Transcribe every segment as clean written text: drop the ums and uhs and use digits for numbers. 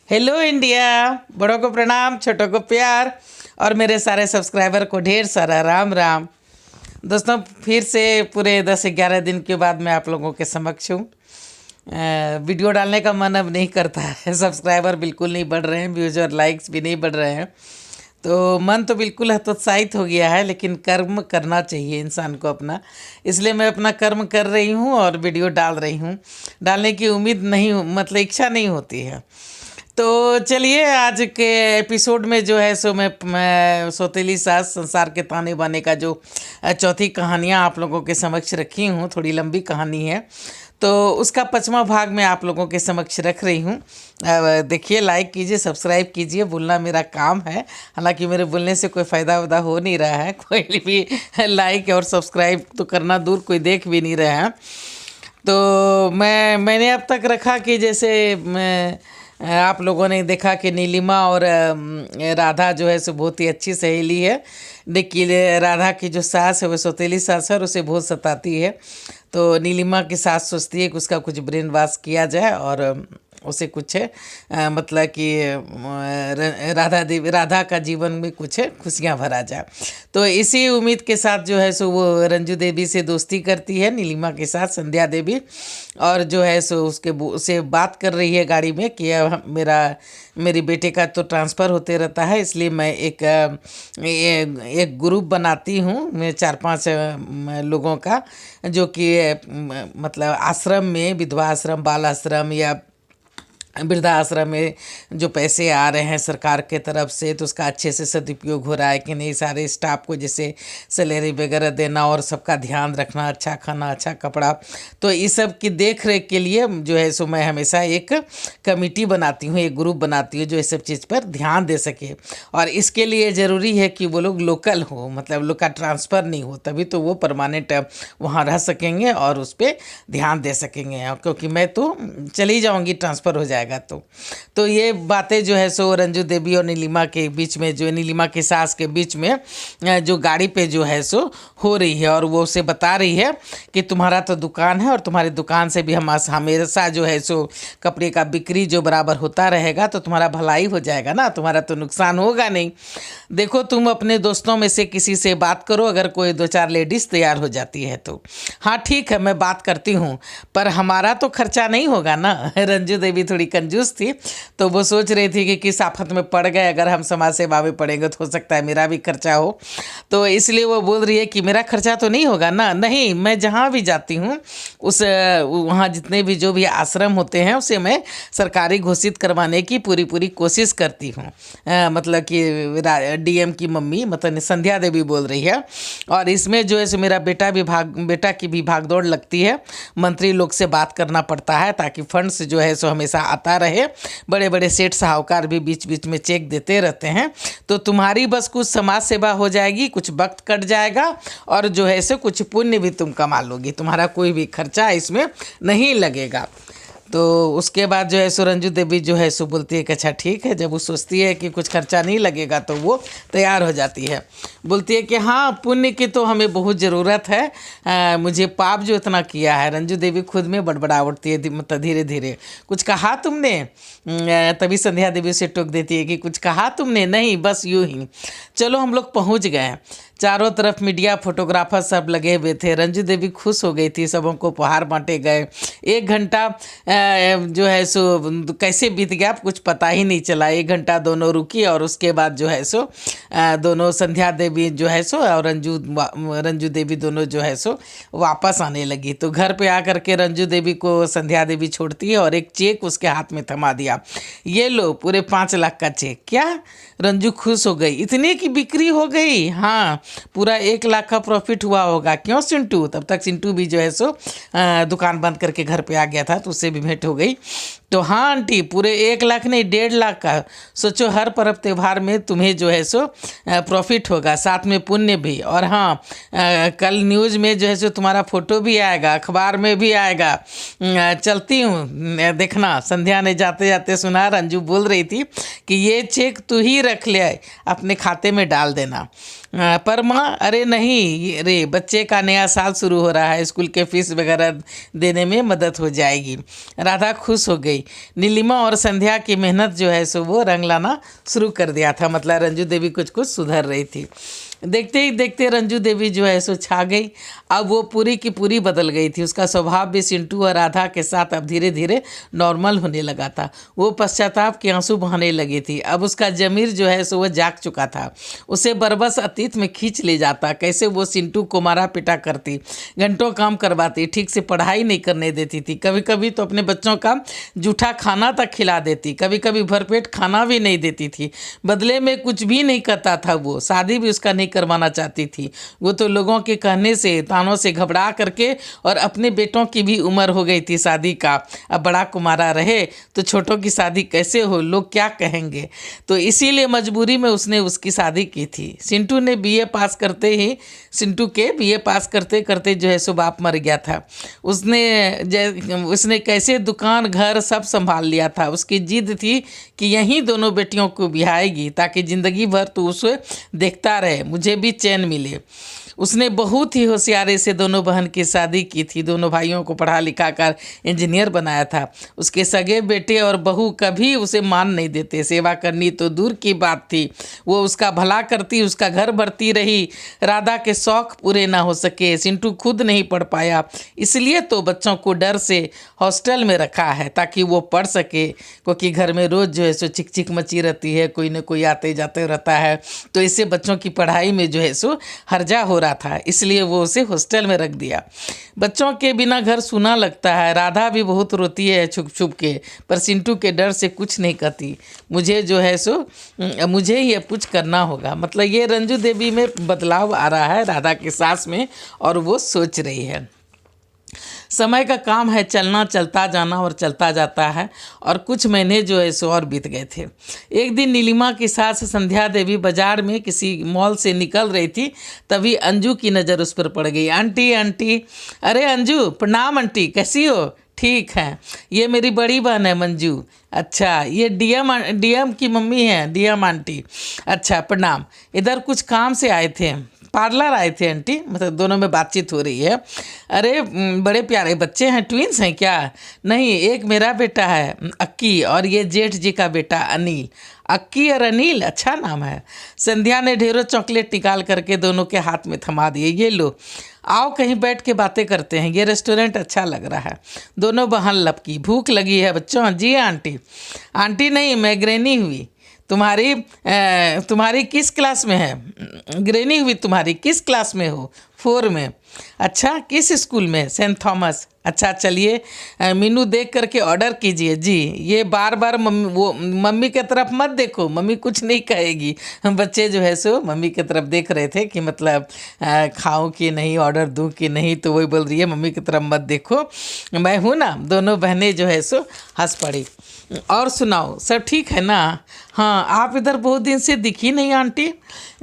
Hello India. बड़ों को प्रणाम, छोटों को प्यार और मेरे सारे सब्सक्राइबर को ढेर सारा राम राम। दोस्तों, फिर से पूरे 10-11 दिन के बाद मैं आप लोगों के समक्ष हूँ। वीडियो डालने का मन अब नहीं करता है। सब्सक्राइबर बिल्कुल नहीं बढ़ रहे हैं, व्यूज़ और लाइक्स भी नहीं बढ़ रहे हैं, तो मन तो बिल्कुल हतोत्साहित हो गया है। लेकिन कर्म करना चाहिए इंसान को अपना, इसलिए मैं अपना कर्म कर रही हूँ और वीडियो डाल रही हूँ। डालने की उम्मीद नहीं, मतलब इच्छा नहीं होती है। तो चलिए, आज के एपिसोड में जो है सो मैं सौतेली सास संसार के ताने बाने का जो चौथी कहानियाँ आप लोगों के समक्ष रखी हूँ, थोड़ी लंबी कहानी है, तो उसका 5वां भाग मैं आप लोगों के समक्ष रख रही हूँ। देखिए, लाइक कीजिए, सब्सक्राइब कीजिए, बोलना मेरा काम है। हालांकि मेरे बोलने से कोई फ़ायदा वायदा हो नहीं रहा है, कोई भी लाइक और सब्सक्राइब तो करना दूर, कोई देख भी नहीं रहा है। तो मैंने अब तक रखा कि जैसे आप लोगों ने देखा कि नीलिमा और राधा जो है सो बहुत ही अच्छी सहेली है, लेकिन राधा की जो सास है वो सौतेली सास है और उसे बहुत सताती है। तो नीलिमा की सास सोचती है कि उसका कुछ ब्रेन वॉश किया जाए और उसे कुछ मतलब कि राधा का जीवन में कुछ खुशियाँ भरा जाए। तो इसी उम्मीद के साथ जो है सो वो रंजू देवी से दोस्ती करती है, नीलिमा के साथ संध्या देवी, और जो है सो उसे बात कर रही है गाड़ी में कि मेरी बेटे का तो ट्रांसफ़र होते रहता है, इसलिए मैं एक ग्रुप बनाती हूँ, मैं 4-5 लोगों का, जो कि मतलब आश्रम में, विधवा आश्रम, बाल आश्रम या वृद्धाश्रम में जो पैसे आ रहे हैं सरकार के तरफ से, तो उसका अच्छे से सदुपयोग हो रहा है कि नहीं, सारे स्टाफ को जैसे सैलरी वगैरह देना और सबका ध्यान रखना, अच्छा खाना, अच्छा कपड़ा, तो इस सब की देख रेख के लिए जो है सो मैं हमेशा एक कमेटी बनाती हूँ, एक ग्रुप बनाती हूँ जो इस सब चीज़ पर ध्यान दे सके। और इसके लिए ज़रूरी है कि वो लोग लोकल हो, मतलब लोग का ट्रांसफ़र नहीं हो, तभी तो वो परमानेंट वहाँ रह सकेंगे और उस पर ध्यान दे सकेंगे, क्योंकि मैं तो चली जाऊँगी, ट्रांसफ़र हो जाएगा। तो ये बातें जो है सो रंजू देवी और नीलिमा के बीच में, जो नीलिमा की सास के बीच में जो गाड़ी पे जो है सो हो रही है, और वो उसे बता रही है कि तुम्हारा तो दुकान है और तुम्हारी दुकान से भी हमेशा जो है सो कपड़े का बिक्री जो बराबर होता रहेगा, तो तुम्हारा भलाई हो जाएगा ना, तुम्हारा तो नुकसान होगा नहीं। देखो, तुम अपने दोस्तों में से किसी से बात करो, अगर कोई 2-4 लेडीज़ तैयार हो जाती है तो हाँ ठीक है, मैं बात करती हूँ, पर हमारा तो खर्चा नहीं होगा ना। रंजू देवी थोड़ी कंजूस थी, तो वो सोच रही थी कि किस आफत में पड़ गए, अगर हम समाज सेवा में पड़ेंगे तो हो सकता है मेरा भी खर्चा हो, तो इसलिए वो बोल रही है कि मेरा खर्चा तो नहीं होगा ना। नहीं, मैं जहाँ भी जाती हूँ वहाँ जितने भी जो भी आश्रम होते हैं उसे मैं सरकारी घोषित करवाने की पूरी कोशिश करती हूँ। मतलब कि डीएम की मम्मी, मतलब संध्या देवी बोल रही है, और इसमें जो है सो मेरा बेटा की भी भागदौड़ लगती है, मंत्री लोग से बात करना पड़ता है ताकि फंड्स जो है सो हमेशा आता रहे। बड़े बड़े सेठ साहूकार भी बीच बीच में चेक देते रहते हैं, तो तुम्हारी बस कुछ समाज सेवा हो जाएगी, कुछ वक्त कट जाएगा और जो है सो कुछ पुण्य भी तुम कमा लोगी, तुम्हारा कोई भी खर्चा इसमें नहीं लगेगा। तो उसके बाद जो है सो रंजू देवी जो है सो बोलती है कि अच्छा ठीक है। जब वो सोचती है कि कुछ खर्चा नहीं लगेगा तो वो तैयार हो जाती है, बोलती है कि हाँ, पुण्य की तो हमें बहुत ज़रूरत है, मुझे पाप जो इतना किया है। रंजू देवी खुद में बड़बड़ा उठती है, मतलब धीरे धीरे, कुछ कहा तुमने? तभी संध्या देवी उसे टोक देती है कि कुछ कहा तुमने? नहीं, बस यूँ ही। चलो, हम लोग पहुँच गए। चारों तरफ मीडिया, फोटोग्राफर सब लगे हुए थे। रंजू देवी खुश हो गई थी, सबों को उपहार बांटे गए। 1 घंटा जो है सो कैसे बीत गया कुछ पता ही नहीं चला। 1 घंटा दोनों रुकी और उसके बाद जो है सो दोनों, संध्या देवी जो है सो और रंजू देवी दोनों जो है सो वापस आने लगी। तो घर पे आकर के रंजू देवी को संध्या देवी छोड़ती है और एक चेक उसके हाथ में थमा दिया, ये लो पूरे 5 लाख का चेक। क्या? रंजू खुश हो गई, इतने की बिक्री हो गई? हाँ, पूरा 1 लाख का प्रॉफिट हुआ होगा। क्यों सिंटू? तब तक सिंटू भी जो है सो दुकान बंद करके घर पे आ गया था, तो उससे भी भेंट हो गई। तो हाँ आंटी, पूरे 1 लाख नहीं, 1.5 लाख का। सोचो, हर पर्व त्यौहार में तुम्हें जो है सो प्रॉफिट होगा, साथ में पुण्य भी। और हाँ, कल न्यूज़ में जो है सो तुम्हारा फोटो भी आएगा, अखबार में भी आएगा। चलती हूँ, देखना। संध्या ने जाते जाते सुना, रंजू बोल रही थी कि ये चेक तू ही रख ले, अपने खाते में डाल देना। पर माँ अरे नहीं रे, बच्चे का नया साल शुरू हो रहा है, स्कूल के फीस वगैरह देने में मदद हो जाएगी। राधा खुश हो गई। नीलिमा और संध्या की मेहनत जो है सो वो रंग लाना शुरू कर दिया था, मतलब रंजू देवी कुछ कुछ सुधर रही थी। देखते ही देखते रंजू देवी जो है सो छा गई। अब वो पूरी की पूरी बदल गई थी। उसका स्वभाव भी सिंटू और राधा के साथ अब धीरे धीरे नॉर्मल होने लगा था। वो पश्चाताप के आंसू बहाने लगी थी। अब उसका जमीर जो है सो वह जाग चुका था। उसे बरबस अतीत में खींच ले जाता। कैसे वो सिंटू को मारा पिटा करती, घंटों काम करवाती, ठीक से पढ़ाई नहीं करने देती थी। कभी कभी तो अपने बच्चों का जूठा खाना तक खिला देती, कभी कभी भरपेट खाना भी नहीं देती थी। बदले में कुछ भी नहीं करता था। वो शादी भी उसका नहीं करवाना चाहती थी। वो तो लोगों के कहने से, तानों से घबरा करके, और अपने बेटों की भी उम्र हो गई थी शादी का। अब बड़ा कुमारा रहे तो छोटों की शादी कैसे हो, लोग क्या कहेंगे। तो इसीलिए मजबूरी में उसने उसकी शादी की थी। सिंटू ने बीए पास करते ही, सिंटू के बीए पास करते करते जो है सो बाप मर गया था। उसने कैसे दुकान घर सब संभाल लिया था। उसकी जिद थी कि यहीं दोनों बेटियों को बिहाएगी ताकि ज़िंदगी भर तो उसे देखता रहे, मुझे भी चैन मिले। उसने बहुत ही होशियारी से दोनों बहन की शादी की थी। दोनों भाइयों को पढ़ा लिखा कर इंजीनियर बनाया था। उसके सगे बेटे और बहू कभी उसे मान नहीं देते। सेवा करनी तो दूर की बात थी, वो उसका भला करती, उसका घर भरती रही। राधा के शौक पूरे ना हो सके। सिंटू खुद नहीं पढ़ पाया, इसलिए तो बच्चों को डर से हॉस्टल में रखा है ताकि वो पढ़ सके, क्योंकि घर में रोज़ जो है सो चिक चिक मची रहती है, कोई न कोई आते जाते रहता है। तो इससे बच्चों की पढ़ाई में जो है सो हर्जा हो रहा था, इसलिए वो उसे हॉस्टल में रख दिया। बच्चों के बिना घर सूना लगता है। राधा भी बहुत रोती है छुप छुप के, पर सिंटू के डर से कुछ नहीं कहती। मुझे जो है सो मुझे ही अब कुछ करना होगा। मतलब ये रंजू देवी में बदलाव आ रहा है राधा की सास में, और वो सोच रही है समय का काम है, चलना चलता जाना और चलता जाता है। और कुछ महीने जो है सो और बीत गए थे। एक दिन नीलिमा की सास संध्या देवी बाजार में किसी मॉल से निकल रही थी, तभी अंजू की नज़र उस पर पड़ गई। आंटी आंटी, अरे अंजू प्रणाम आंटी, कैसी हो? ठीक है, ये मेरी बड़ी बहन है मंजू। अच्छा, ये डीएम की मम्मी है, डीएम आंटी। अच्छा प्रणाम, इधर कुछ काम से आए थे, पार्लर आए थे आंटी। मतलब दोनों में बातचीत हो रही है। अरे बड़े प्यारे बच्चे हैं, ट्विंस हैं क्या? नहीं, एक मेरा बेटा है अक्की, और ये जेठ जी का बेटा अनिल। अक्की और अनिल, अच्छा नाम है। संध्या ने ढेरों चॉकलेट निकाल करके दोनों के हाथ में थमा दिए। ये लो, आओ कहीं बैठ के बातें करते हैं, ये रेस्टोरेंट अच्छा लग रहा है। दोनों बहन लपकी। भूख लगी है बच्चों? जी आंटी। आंटी नहीं, मैं ग्रैनी हुई। तुम्हारी किस क्लास में है? ग्रैनी हुई तुम्हारी, किस क्लास में हो? 4 में। अच्छा, किस स्कूल में? Saint Thomas. अच्छा चलिए, मीनू देख करके ऑर्डर कीजिए। जी, ये बार बार मम्मी की तरफ मत देखो, मम्मी कुछ नहीं कहेगी। हम बच्चे जो है सो मम्मी की तरफ देख रहे थे कि मतलब खाऊं कि नहीं, ऑर्डर दूं कि नहीं। तो वही बोल रही है मम्मी की तरफ मत देखो, मैं हूँ ना। दोनों बहनें जो है सो हंस पड़ी। और सुनाओ, सब ठीक है ना? हाँ, आप इधर बहुत दिन से दिखी नहीं आंटी।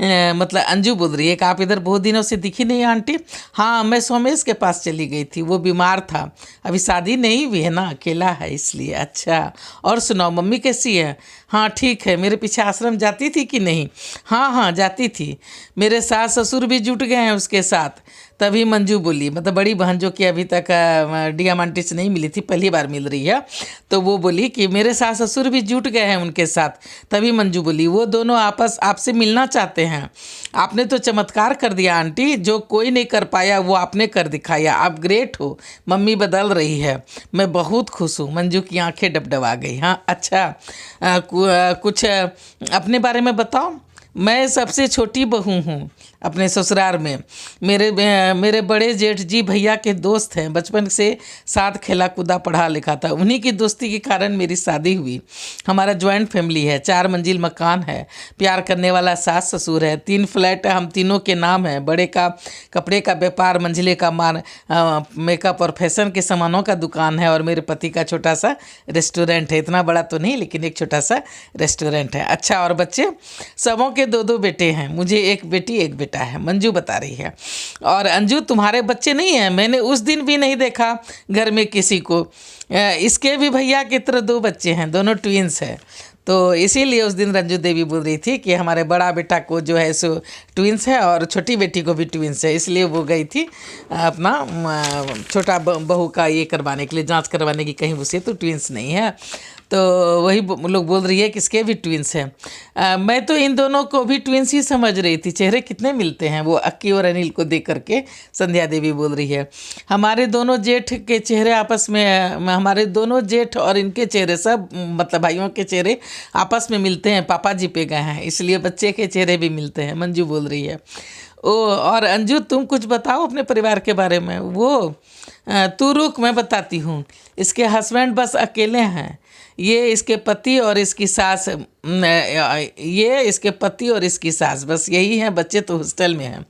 मतलब अंजू बोल रही है कि आप इधर बहुत दिनों से दिखी नहीं आंटी। हाँ, मैं सोमेश के पास चली गई थी, वो बीमार था, अभी शादी नहीं हुई है ना, अकेला है इसलिए। अच्छा, और सुनाओ मम्मी कैसी है? हाँ ठीक है। मेरे पीछे आश्रम जाती थी कि नहीं? हाँ हाँ जाती थी, मेरे सास ससुर भी जुट गए हैं उसके साथ। तभी मंजू बोली, मतलब बड़ी बहन जो कि अभी तक डीएम आंटी से नहीं मिली थी, पहली बार मिल रही है, तो वो बोली कि मेरे सास ससुर भी जुट गए हैं उनके साथ। तभी मंजू बोली, वो दोनों आपसे मिलना चाहते हैं। आपने तो चमत्कार कर दिया आंटी, जो कोई नहीं कर पाया वो आपने कर दिखाया। आप ग्रेट हो, मम्मी बदल रही है, मैं बहुत खुश हूँ। मंजू की आंखें डबडबा गई। हाँ अच्छा, कुछ अपने बारे में बताओ। मैं सबसे छोटी बहू हूँ अपने ससुराल में। मेरे बड़े जेठ जी भैया के दोस्त हैं, बचपन से साथ खेला कूदा पढ़ा लिखा था, उन्हीं की दोस्ती के कारण मेरी शादी हुई। हमारा जॉइंट फैमिली है, 4 मंजिल मकान है, प्यार करने वाला सास ससुर है, 3 फ्लैट हम तीनों के नाम है। बड़े का कपड़े का व्यापार, मंझले का मेकअप और फैशन के सामानों का दुकान है, और मेरे पति का छोटा सा रेस्टोरेंट है। इतना बड़ा तो नहीं, लेकिन एक छोटा सा रेस्टोरेंट है। अच्छा, और बच्चे? सबों के 2-2 बेटे हैं, मुझे एक बेटी एक बेटा है, मंजू बता रही है। और अंजू, तुम्हारे बच्चे नहीं हैं? मैंने उस दिन भी नहीं देखा घर में किसी को। इसके भी भैया की तरह 2 बच्चे हैं, दोनों ट्विंस हैं। तो इसीलिए उस दिन रंजू देवी बोल रही थी कि हमारे बड़ा बेटा को जो है सो ट्विंस है और छोटी बेटी को भी ट्विंस है, इसलिए वो गई थी अपना छोटा बहू का ये करवाने के लिए, जांच करवाने की कहीं उसे तो ट्विंस नहीं है। तो वही लोग बोल रही है कि इसके भी ट्विंस हैं। मैं तो इन दोनों को भी ट्विंस ही समझ रही थी, चेहरे कितने मिलते हैं। वो अक्की और अनिल को देख करके संध्या देवी बोल रही है हमारे दोनों जेठ के चेहरे आपस में, हमारे दोनों जेठ और इनके चेहरे सब मतलब भाइयों के चेहरे आपस में मिलते हैं, पापा जी पे गए हैं इसलिए बच्चे के चेहरे भी मिलते हैं, मंजू बोल रही है। ओ और अंजू तुम कुछ बताओ अपने परिवार के बारे में। वो तू रुक मैं बताती हूँ। इसके हस्बैंड बस अकेले हैं, ये इसके पति और इसकी सास, ये इसके पति और इसकी सास, बस यही हैं। बच्चे तो हॉस्टल में हैं।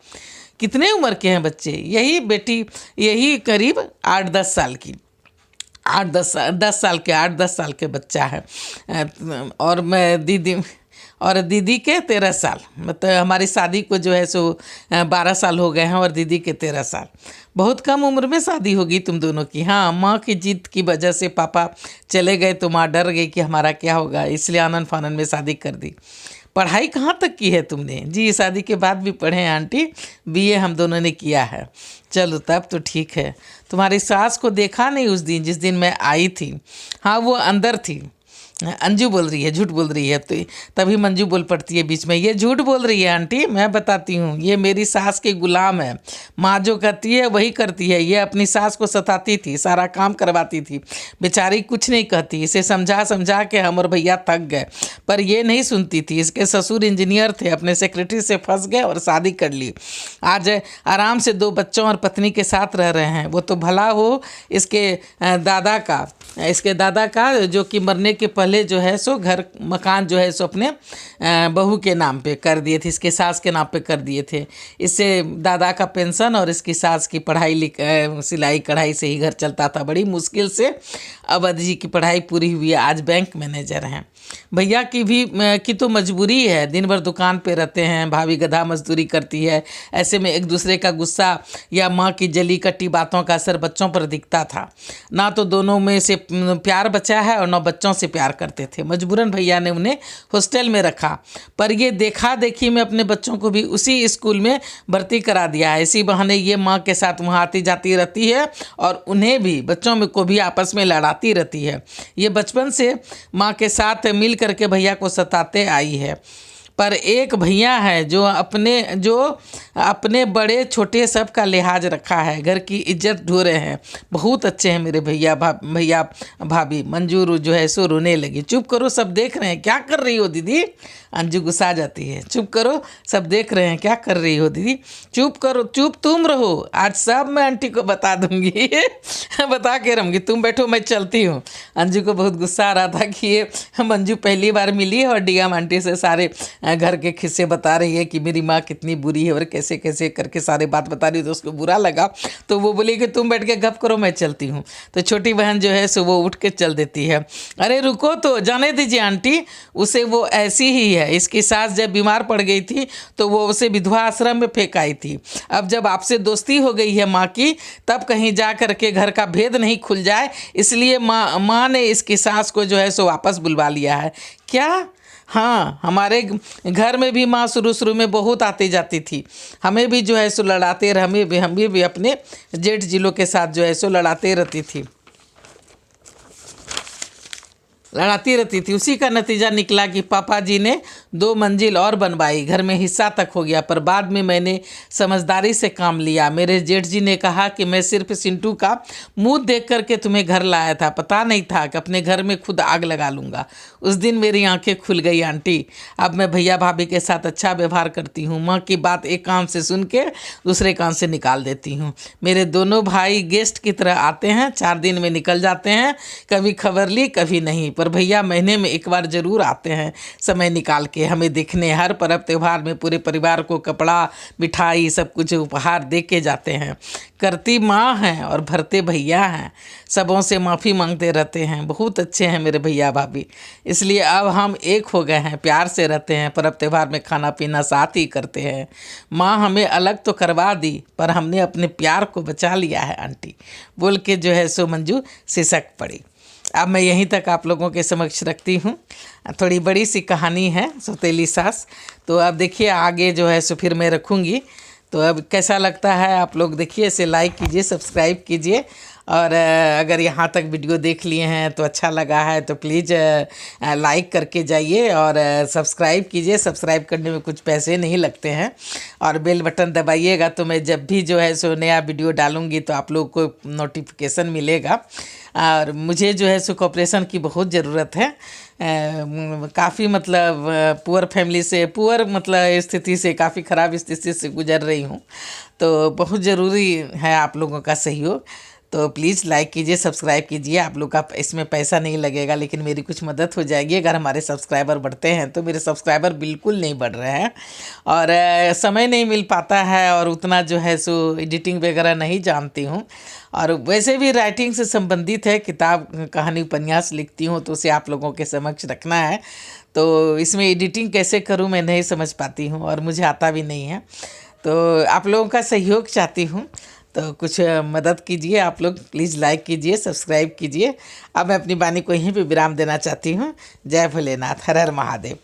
कितने उम्र के हैं बच्चे? यही बेटी यही करीब 8-10 साल की, 8-10 साल के 8-10 साल के बच्चा है। और मैं दीदी के 13 साल, मतलब हमारी शादी को जो है सो 12 साल हो गए हैं और दीदी के 13 साल। बहुत कम उम्र में शादी होगी तुम दोनों की। हाँ, माँ की जिद की वजह से पापा चले गए तो माँ डर गई कि हमारा क्या होगा, इसलिए आनन फानन में शादी कर दी। पढ़ाई कहाँ तक की है तुमने? जी शादी के बाद भी पढ़े हैं आंटी, बीए हम दोनों ने किया है। चलो तब तो ठीक है। तुम्हारी सास को देखा नहीं उस दिन जिस दिन मैं आई थी? हाँ वो अंदर थी। अंजू बोल रही है, झूठ बोल रही है। तो तभी मंजू बोल पड़ती है बीच में, ये झूठ बोल रही है आंटी, मैं बताती हूँ ये मेरी सास की गुलाम है। माँ जो कहती है वही करती है। ये अपनी सास को सताती थी, सारा काम करवाती थी, बेचारी कुछ नहीं कहती। इसे समझा समझा के हम और भैया थक गए, पर ये नहीं सुनती थी। इसके ससुर इंजीनियर थे, अपने सेक्रेटरी से फंस गए और शादी कर ली। आज आराम से 2 बच्चों और पत्नी के साथ रह रहे हैं। वो तो भला हो इसके दादा का जो कि मरने के पहले जो है सो घर मकान जो है सो अपने बहू के नाम पे कर दिए थे, इसके सास के नाम पे कर दिए थे। इससे दादा का पेंशन और इसकी सास की पढ़ाई सिलाई कढ़ाई से ही घर चलता था, बड़ी मुश्किल से। अवध जी की पढ़ाई पूरी हुई है, आज बैंक मैनेजर हैं। भैया की तो मजबूरी है, दिन भर दुकान पे रहते हैं, भाभी गधा मजदूरी करती है। ऐसे में एक दूसरे का गुस्सा या माँ की जली कट्टी बातों का असर बच्चों पर दिखता था। ना तो दोनों में से प्यार बचा है और ना बच्चों से प्यार करते थे। मजबूरन भैया ने उन्हें हॉस्टल में रखा, पर ये देखा देखी में अपने बच्चों को भी उसी स्कूल में भर्ती करा दिया है। इसी बहाने ये माँ के साथ वहाँ आती जाती रहती है और उन्हें भी, बच्चों में को भी आपस में लड़ाती रहती है। ये बचपन से माँ के साथ मिल करके भैया को सताते आई है। पर एक भैया है जो अपने बड़े छोटे सब का लिहाज रखा है, घर की इज्जत ढो रहे हैं। बहुत अच्छे हैं मेरे भैया भाभी। मंजूर जो है सो रोने लगी। चुप करो, सब देख रहे हैं, क्या कर रही हो दीदी? अंजू गुस्सा जाती है। चुप करो, सब देख रहे हैं, क्या कर रही हो दीदी? चुप करो, चुप तुम रहो, आज सब मैं आंटी को बता दूंगी बता के रहूँगी। तुम बैठो, मैं चलती हूँ। अंजू को बहुत गुस्सा आ रहा था कि ये मंजू पहली बार मिली है और डीएम आंटी से सारे घर के किस्से बता रही है कि मेरी माँ कितनी बुरी है और कैसे कैसे करके सारे बात बता रही। तो उसको बुरा लगा, तो वो बोली कि तुम बैठ के गप करो, मैं चलती हूँ। तो छोटी बहन जो है सो वो उठ के चल देती है। अरे रुको तो, जाने दीजिए आंटी, उसे वो ऐसी ही है। इसकी सास जब बीमार पड़ गई थी तो वो उसे विधवा आश्रम में फेंक आई थी। अब जब आपसे दोस्ती हो गई है माँ की, तब कहीं जा करके घर का भेद नहीं खुल जाए, इसलिए माँ ने इसकी सास को जो है सो वापस बुलवा लिया है। क्या? हाँ, हमारे घर में भी माँ शुरू में बहुत आती जाती थी। हमें भी जो है सो लड़ाते रह, हम भी अपने जेठ जिलों के साथ जो है सो लड़ाती रहती थी। उसी का नतीजा निकला कि पापा जी ने 2 मंजिल और बनवाई, घर में हिस्सा तक हो गया। पर बाद में मैंने समझदारी से काम लिया। मेरे जेठ जी ने कहा कि मैं सिर्फ सिंटू का मुंह देख करके तुम्हें घर लाया था, पता नहीं था कि अपने घर में खुद आग लगा लूँगा। उस दिन मेरी आंखें खुल गई आंटी। अब मैं भैया भाभी के साथ अच्छा व्यवहार करती हूँ। माँ की बात एक कान से सुन के दूसरे कान से निकाल देती हूँ। मेरे दोनों भाई गेस्ट की तरह आते हैं, 4 दिन में निकल जाते हैं, कभी खबर ली कभी नहीं। पर भैया महीने में एक बार जरूर आते हैं, समय निकाल के हमें देखने। हर पर्व त्यौहार में पूरे परिवार को कपड़ा मिठाई सब कुछ उपहार दे के जाते हैं। करती माँ हैं और भरते भैया हैं, सबों से माफ़ी मांगते रहते हैं। बहुत अच्छे हैं मेरे भैया भाभी, इसलिए अब हम एक हो गए हैं, प्यार से रहते हैं। पर्व त्यौहार में खाना पीना साथ ही करते हैं। माँ हमें अलग तो करवा दी, पर हमने अपने प्यार को बचा लिया है आंटी, बोल के जो है सो मंजू सिसक पड़ी। अब मैं यहीं तक आप लोगों के समक्ष रखती हूँ। थोड़ी बड़ी सी कहानी है सौतेली सास। तो अब देखिए आगे जो है सो फिर मैं रखूँगी। तो अब कैसा लगता है आप लोग देखिए, इसे लाइक कीजिए, सब्सक्राइब कीजिए। और अगर यहाँ तक वीडियो देख लिए हैं तो अच्छा लगा है तो प्लीज़ लाइक करके जाइए और सब्सक्राइब कीजिए। सब्सक्राइब करने में कुछ पैसे नहीं लगते हैं और बेल बटन दबाइएगा तो मैं जब भी जो है सो नया वीडियो डालूँगी तो आप लोग को नोटिफिकेशन मिलेगा। और मुझे जो है सो कोऑपरेशन की बहुत ज़रूरत है। काफ़ी मतलब पुअर फैमिली से, पुअर मतलब स्थिति से, काफ़ी ख़राब स्थिति से गुजर रही हूँ। तो बहुत ज़रूरी है आप लोगों का सहयोग। तो प्लीज़ लाइक कीजिए, सब्सक्राइब कीजिए। आप लोग का इसमें पैसा नहीं लगेगा लेकिन मेरी कुछ मदद हो जाएगी। अगर हमारे सब्सक्राइबर बढ़ते हैं तो मेरे सब्सक्राइबर बिल्कुल नहीं बढ़ रहे हैं और समय नहीं मिल पाता है और उतना जो है सो एडिटिंग वगैरह नहीं जानती हूँ। और वैसे भी राइटिंग से संबंधित है, किताब कहानी उपन्यास लिखती हूँ तो उसे आप लोगों के समक्ष रखना है। तो इसमें एडिटिंग कैसे करूँ मैं नहीं समझ पाती हूँ और मुझे आता भी नहीं है। तो आप लोगों का सहयोग चाहती हूँ, तो कुछ मदद कीजिए आप लोग। प्लीज़ लाइक कीजिए, सब्सक्राइब कीजिए। अब मैं अपनी वाणी को यहीं पे विराम देना चाहती हूँ। जय भोलेनाथ, हर हर महादेव।